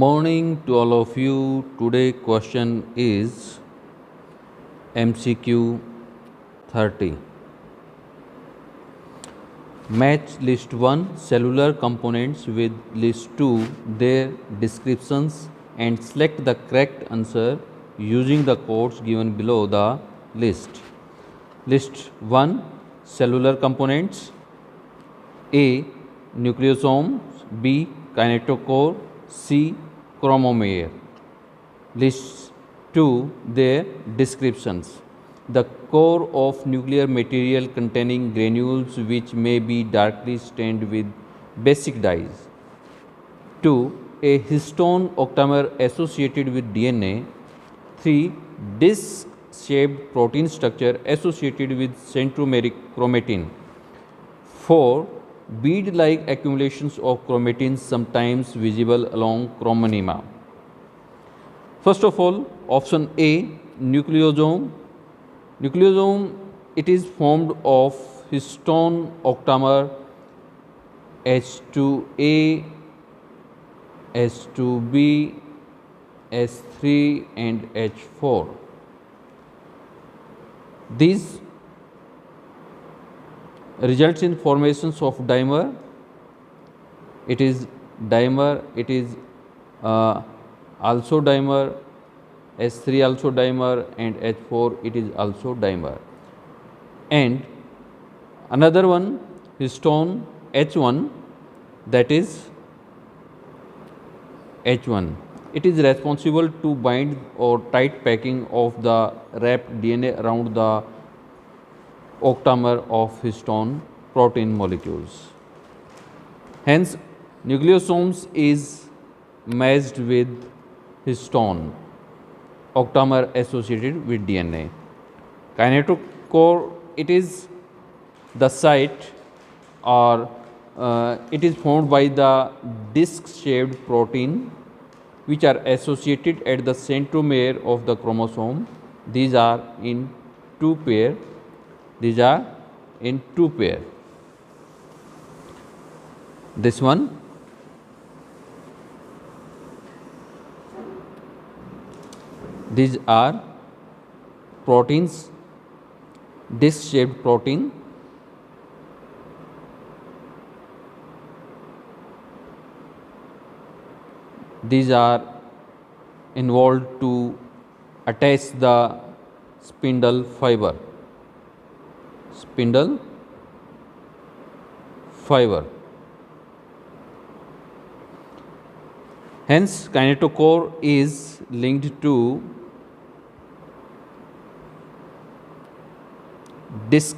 Morning to all of you. Today question is MCQ 30. Match list 1 cellular components with list 2 their descriptions and select the correct answer using the codes given below the list. List 1 cellular components: A. Nucleosomes, B. Kinetochore, C. Chromomere. List 2 their descriptions: the core of nuclear material containing granules which may be darkly stained with basic dyes. 2. A histone octamer associated with DNA. 3. Disc shaped protein structure associated with centromeric chromatin. 4. Bead like accumulations of chromatin sometimes visible along chromonema. First of all, option A, nucleosome. Nucleosome, it is formed of histone octamer H2A, H2B, S3 and H4. These results in formations of dimer. It is dimer, it is also dimer, S3 also dimer, and H4 it is also dimer. And another one, histone H1, that is H1. It is responsible to bind or tight packing of the wrapped DNA around the octamer of histone protein molecules. Hence, nucleosomes is matched with histone octamer associated with DNA. Kinetochore, it is the site or it is formed by the disc shaped protein which are associated at the centromere of the chromosome. These are in two pair. These are in two pair. This one, these are proteins, disc shaped protein. These are involved to attach the spindle fiber. Spindle fiber. Hence, kinetochore is linked to disc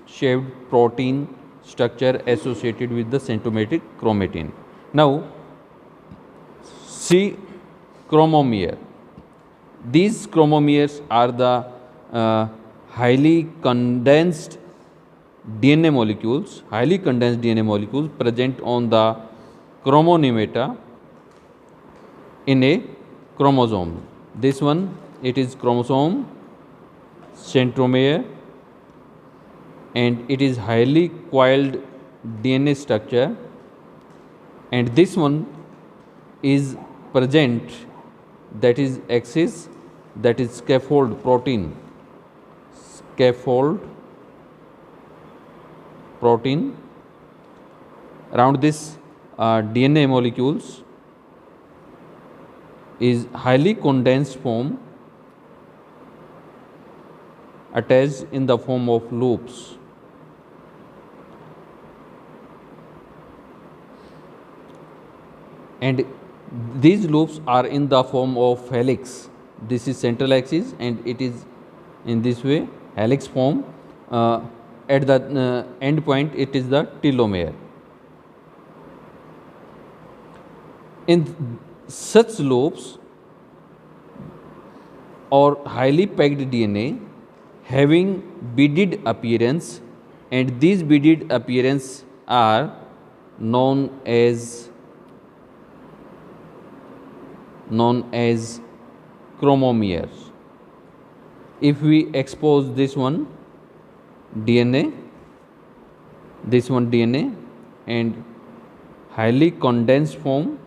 shaped protein structure associated with the centromeric chromatin. Now, see chromomere. These chromomeres are the highly condensed DNA molecules, present on the chromonemata in a chromosome. This one, it is chromosome, centromere, and it is highly coiled DNA structure, and this one is present, that is axis, that is scaffold protein, around this DNA molecules is highly condensed form attached in the form of loops. And these loops are in the form of helix. This is central axis and it is in this way helix form. At the end point it is the telomere. In such loops or highly packed DNA having beaded appearance, and these beaded appearance are known as chromomeres. If we expose this one DNA, and highly condensed form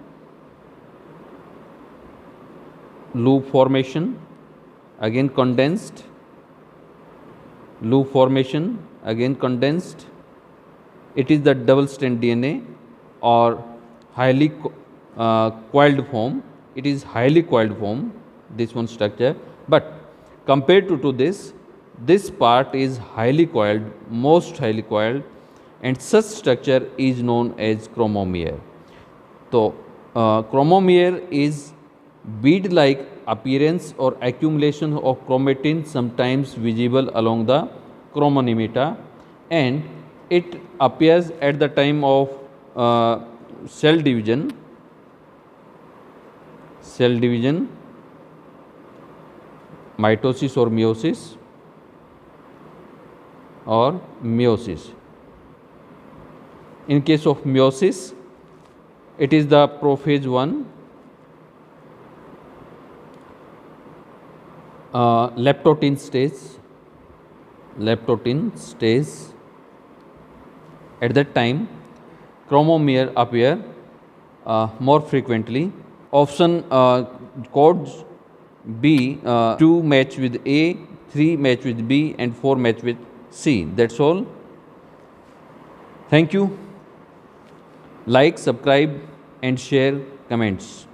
loop formation, again condensed, loop formation, again condensed. It is the double strand DNA or highly coiled form. It is highly coiled form, this one structure, but compared to this part is highly coiled, most highly coiled, and such structure is known as chromomere. So, chromomere is bead-like appearance or accumulation of chromatin sometimes visible along the chromonimeta, and it appears at the time of cell division, mitosis or meiosis. In case of meiosis, it is the prophase 1, leptotin stage. At that time, chromomere appear more frequently. Option codes B, 2 match with A, 3 match with B, and 4 match with C. That's all. Thank you. Like, subscribe, and share comments.